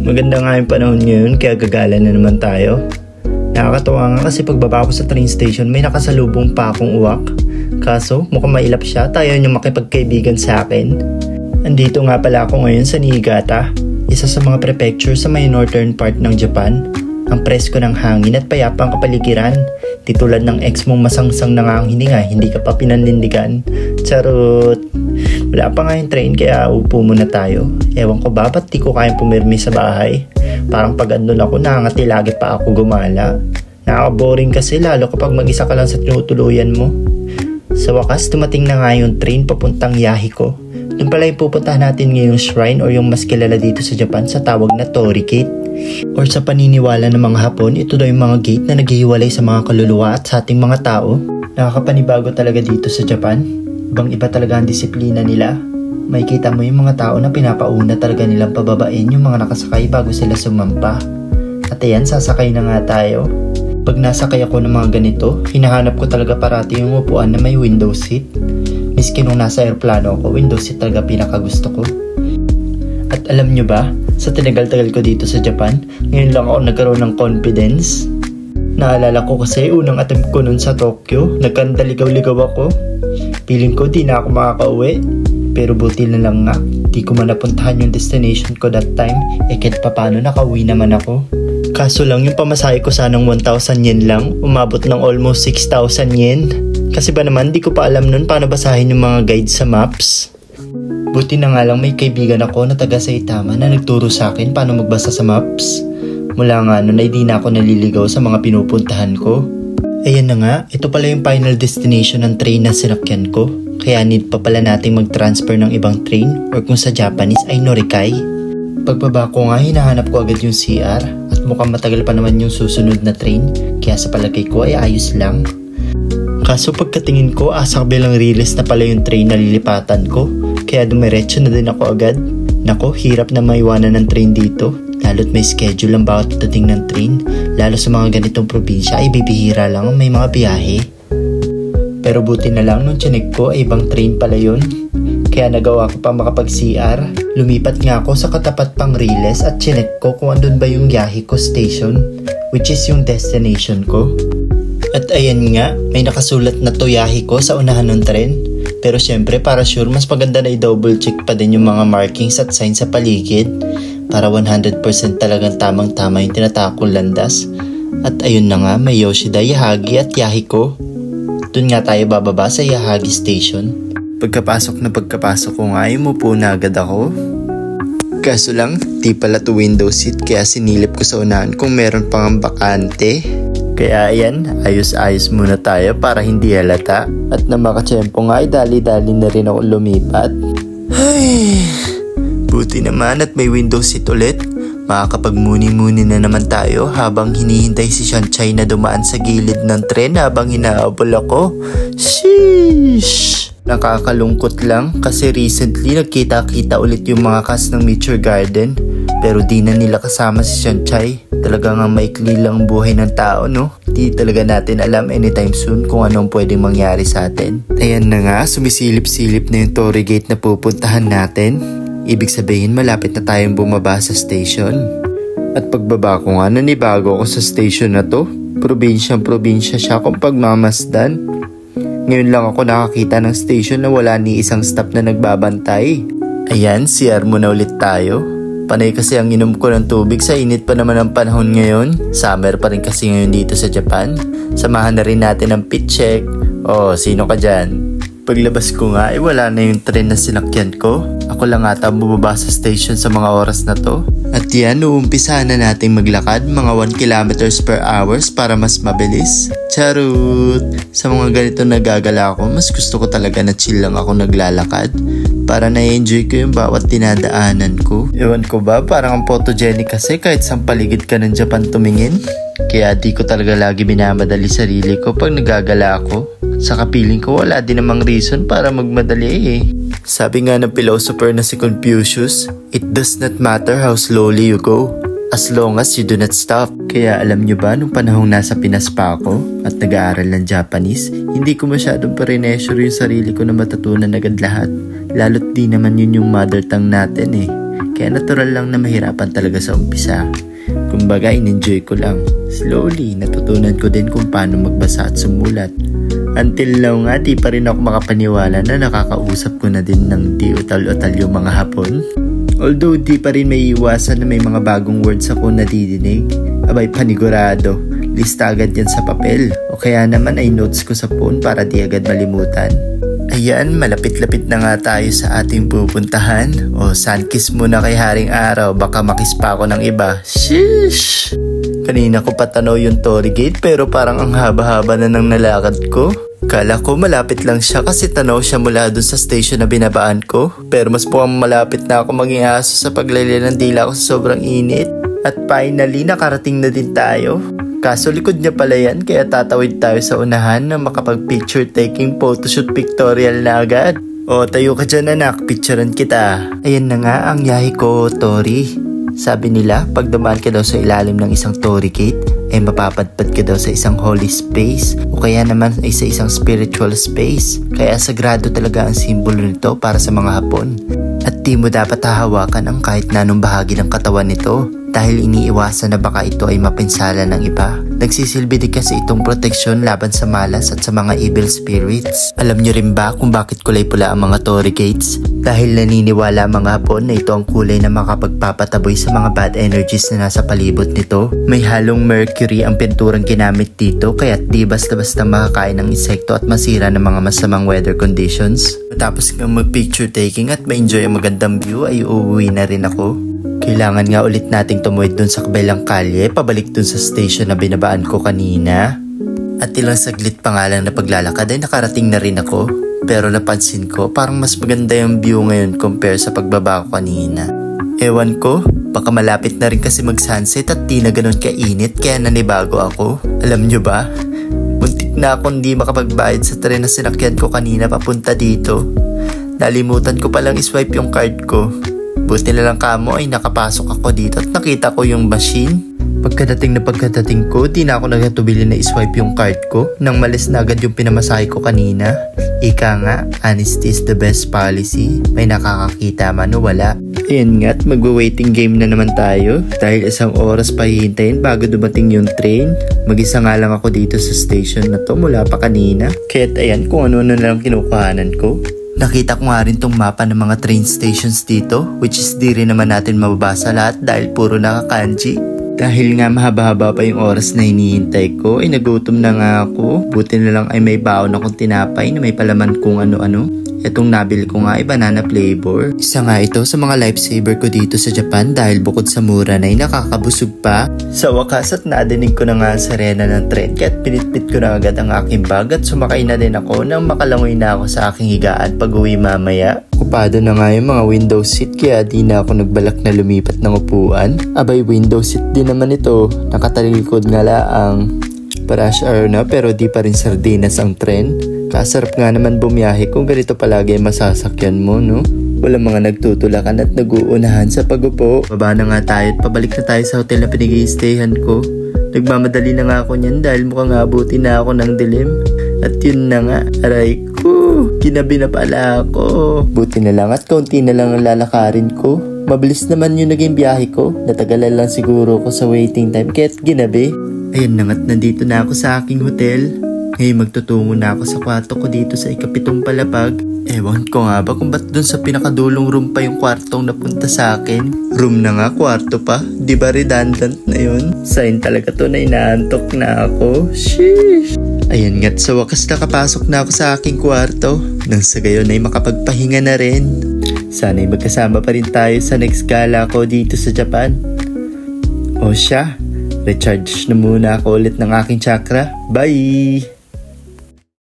Maganda nga yung panahon ngayon kaya gagala na naman tayo. Nakakatawa nga kasi pagbaba ko sa train station may nakasalubong pa akong uwak. Kaso mukhang mailap siya at ayaw niya makipagkaibigan sa akin. Andito nga pala ako ngayon sa Niigata, isa sa mga prefecture sa may northern part ng Japan. Ang presko ng hangin at payapang kapaligiran. Di tulad ng ex mong masangsang nangangininga, hindi ka pa pinanindigan. Charot! Wala pa nga yung train kaya upo muna tayo. Ewan ko ba ba't di ko kayang pumirmi sa bahay? Parang pag andun ako nakangati lagi pa ako gumala. Nakaka-boring kasi lalo kapag mag-isa ka lang sa tinutuluyan mo. Sa wakas dumating na nga yung train papuntang Yahiko. Doon pala yung pupuntahan natin ngayong shrine or yung mas kilala dito sa Japan sa tawag na Torii Gate. Or sa paniniwala ng mga Hapon, ito daw yung mga gate na naghihiwalay sa mga kaluluwa at sa ating mga tao. Nakakapanibago talaga dito sa Japan. Ibang iba talaga ang disiplina nila. Makikita mo yung mga tao na pinapauna talaga nilang pababain yung mga nakasakay bago sila sumampa. At ayan, sasakay na nga tayo. Pag nasakay ako ng mga ganito, hinahanap ko talaga parati yung upuan na may window seat. Miski nung nasa aeroplano ako, window seat talaga pinakagusto ko. At alam nyo ba, sa tinagal-tagal ko dito sa Japan, ngayon lang ako nagkaroon ng confidence. Naalala ko kasi unang attempt ko nun sa Tokyo, nagkandaligaw-ligaw ako. Piling ko di na ako makakauwi. Pero buti na lang nga, di ko man napuntahan yung destination ko that time. Kahit papano nakauwi naman ako. Kaso lang yung pamasahe ko sanang 1,000 yen lang, umabot ng almost 6,000 yen. Kasi ba naman di ko pa alam nun paano basahin yung mga guide sa maps. Buti na nga lang may kaibigan ako na taga Saitama na nagturo sa akin paano magbasa sa maps. Mula nga nun ay di na ako naliligaw sa mga pinupuntahan ko. Ayan na nga, ito pala yung final destination ng train na sinakyan ko. Kaya need pa pala nating mag-transfer ng ibang train or kung sa Japanese ay Norikai. Pagbaba ko nga, hinahanap ko agad yung CR at mukhang matagal pa naman yung susunod na train. Kaya sa palagay ko ay ayos lang. Kaso pagkatingin ko, asa kabilang release na pala yung train na lilipatan ko. Kaya dumiretso na din ako agad. Nako, hirap na maiwanan ng train dito. Lalo't may schedule ang bawat dating ng train. Lalo sa mga ganitong probinsya ay bibihira lang may mga biyahe. Pero buti na lang nung chinek ko ay ibang train pala yun. Kaya nagawa ko pa makapag-CR. Lumipat nga ako sa katapat pang Riles at chinek ko kung andun ba yung Yahiko station, which is yung destination ko. At ayan nga, may nakasulat na to Yahiko sa unahan ng tren. Pero syempre para sure mas maganda na i-double check pa din yung mga markings at signs sa paligid. Para 100% talagang tamang-tama yung tinatakong landas. At ayun na nga, may Yoshida, Yahagi at Yahiko. Doon nga tayo bababa sa Yahagi Station. Pagkapasok ko nga, umupo na agad ako. Kaso lang, di pala to window seat kaya sinilip ko sa unahan kung meron pang bakante. Kaya ayan, ayos-ayos muna tayo para hindi halata. At na makatsyempo nga ay dali-dali na rin ako lumipat. Ay, buti naman at may window seat ulit. Makakapagmuni-muni na naman tayo habang hinihintay si Shanchay na dumaan sa gilid ng tren habang hinahabol ako. Sheesh! Nakakalungkot lang kasi recently nagkita-kita ulit yung mga cast ng Nature Garden. Pero di na nila kasama si Shanchay. Talaga nga maikli lang buhay ng tao, no? Di talaga natin alam anytime soon kung anong pwedeng mangyari sa atin. Ayan na nga, sumisilip-silip na yung Torii Gate na pupuntahan natin. Ibig sabihin malapit na tayong bumaba sa station. At pagbaba ko nga, nanibago ako sa station na to. Probinsyang-probinsya siya kung pagmamasdan. Ngayon lang ako nakakita ng station na wala ni isang staff na nagbabantay. Ayan, CR muna ulit tayo. Panay kasi ang inom ko ng tubig sa init pa naman ang panahon ngayon. Summer pa rin kasi ngayon dito sa Japan. Samahan na rin natin ang pit check. Oh, sino ka dyan? Paglabas ko nga ay wala na yung tren na sinakyan ko. Ako lang ata bumaba sa station sa mga oras na to. At yan, uumpisa na nating maglakad mga 1 kilometers per hours para mas mabilis. Charot! Sa mga ganito nagagala ako, mas gusto ko talaga na chill lang ako naglalakad. Para na-enjoy ko yung bawat dinadaanan ko. Ewan ko ba, parang ang photogenic kasi kahit sa paligid ka ng Japan tumingin. Kaya di ko talaga lagi minamadali sarili ko pag nagagala ako. Sa kapiling ko wala din namang reason para magmadali eh. Sabi nga ng philosopher na si Confucius, it does not matter how slowly you go, as long as you do not stop. Kaya alam nyo ba, nung panahong nasa Pinas pa ako at nag-aaral ng Japanese, hindi ko masyadong parinesure yung sarili ko na matutunan agad lahat. Lalo't di naman yun yung mother tongue natin eh. kaya natural lang na mahirapan talaga sa umpisa. Kumbaga, in-enjoy ko lang. Slowly, natutunan ko din kung paano magbasa at sumulat. Until now nga, di pa rin ako makapaniwala na nakakausap ko na din ng di utal-utal yung mga Hapon. Although di pa rin may iwasan na may mga bagong words ako nadidinig. Abay, panigurado. Lista agad yan sa papel. O kaya naman ay notes ko sa phone para di agad malimutan. Ayan, malapit-lapit na nga tayo sa ating pupuntahan. O, sunkiss muna kay Haring Araw. Baka makiss pa ako ng iba. Sheesh! Kanina ko patanaw yung Torii Gate pero parang ang haba-haba na ng nalakad ko. Kala ko malapit lang siya kasi tanaw siya mula dun sa station na binabaan ko. Pero mas mukhang malapit na ako maging aso sa paglalya ng dila ko sa sobrang init. At finally, nakarating na din tayo. Kaso likod niya pala yan kaya tatawid tayo sa unahan na makapag-picture taking photoshoot pictorial na agad. O, tayo ka dyan anak, picturean kita. Ayan na nga ang yahi ko, Torii. Sabi nila, pag dumaan ka daw sa ilalim ng isang Torii Gate, ay mapapadpad ka daw sa isang holy space o kaya naman ay sa isang spiritual space. Kaya sagrado talaga ang simbolo nito para sa mga Hapon. At di mo dapat hahawakan ang kahit na anong bahagi ng katawan nito dahil iniiwasan na baka ito ay mapinsala ng iba. Nagsisilbi din kasi itong proteksyon laban sa malas at sa mga evil spirits. Alam nyo rin ba kung bakit kulay pula ang mga Torii Gates? Dahil naniniwala mga Hapon na ito ang kulay na makapagpapataboy sa mga bad energies na nasa palibot nito. May halong mercury ang pinturang ginamit dito kaya di basta-basta makakain ng insekto at masira ng mga masamang weather conditions. Matapos nga mag-picture taking at ma-enjoy ang magandang view ay uuwi na rin ako. Kailangan nga ulit nating tumuwid dun sa kabilang kalye, pabalik dun sa station na binabaan ko kanina. At ilang saglit pa nga lang na paglalakad ay nakarating na rin ako. Pero napansin ko parang mas maganda yung view ngayon compare sa pagbaba ko kanina. Ewan ko, baka malapit na rin kasi mag-sunset at di na ganun kainit kaya nanibago ako. Alam nyo ba? Muntik na akong di makapagbayad sa tren na sinakyan ko kanina papunta dito. Nalimutan ko palang iswipe yung card ko. Buti na lang kamo ay nakapasok ako dito at nakita ko yung machine. Pagkadating ko, di na ako nagatubili na iswipe yung card ko nang malis na agad yung pinamasahe ko kanina. Ika nga, honesty is the best policy. May nakakakita man o wala. Ayan nga at magwa-waiting game na naman tayo dahil isang oras pa hihintayin bago dumating yung train. Mag-isa nga lang ako dito sa station na to mula pa kanina. Kaya't ayan kung ano-ano na lang kinukuhanan ko. Nakita ko nga rin tong mapa ng mga train stations dito, which is di rin naman natin mababasa lahat dahil puro nakakanji. Dahil nga mahaba-haba pa yung oras na hinihintay ko, ay nagutom na nga ako. Buti na lang ay may baon akong tinapay na may palaman kung ano-ano. Itong nabili ko nga ay banana flavor. Isa nga ito sa mga lifesaver ko dito sa Japan dahil bukod sa mura na ay nakakabusog pa. Sa wakas at nadinig ko na nga ang sirena ng tren kaya't pinitpit ko na agad ang aking bag at sumakay na din ako nang makalangoy na ako sa aking higaan pag uwi mamaya. Okupado na nga yung mga window seat kaya di na ako nagbalak na lumipat ng upuan. Abay, window seat din naman ito. Nakatalikod nga laang. Rush hour na pero di pa rin sardinas ang tren. Kasarap nga naman bumiyahe kung ganito palagi masasakyan mo, no? Walang mga nagtutulakan at nag-uunahan sa pagupo. Baba na nga tayo at pabalik na tayo sa hotel na pinag-i-stayhan ko. Nagmamadali na nga ako niyan dahil mukhang abutin na ako ng dilim. At yun na nga, aray ko, ginabi na pala ako. Buti na lang at kaunti na lang ang lalakarin ko. Mabilis naman yung naging biyahe ko. Natagalan lang siguro ko sa waiting time kaya't ginabi. Ayan na nga't nandito na ako sa aking hotel. Ngayon magtutungo na ako sa kwarto ko dito sa ikapitong palapag. Ewan ko nga ba kung ba't dun sa pinakadulong room pa yung kwartong napunta sa akin. Room na nga, kwarto pa. Di ba redundant na yun? Sign talaga to na inaantok na ako. Sheesh! Ayan nga't sa wakas nakapasok na ako sa aking kwarto. Nang sa gayon ay makapagpahinga na rin. Sana'y magkasama pa rin tayo sa next gala ko dito sa Japan. O siya, recharge na muna ako ulit ng aking chakra. Bye!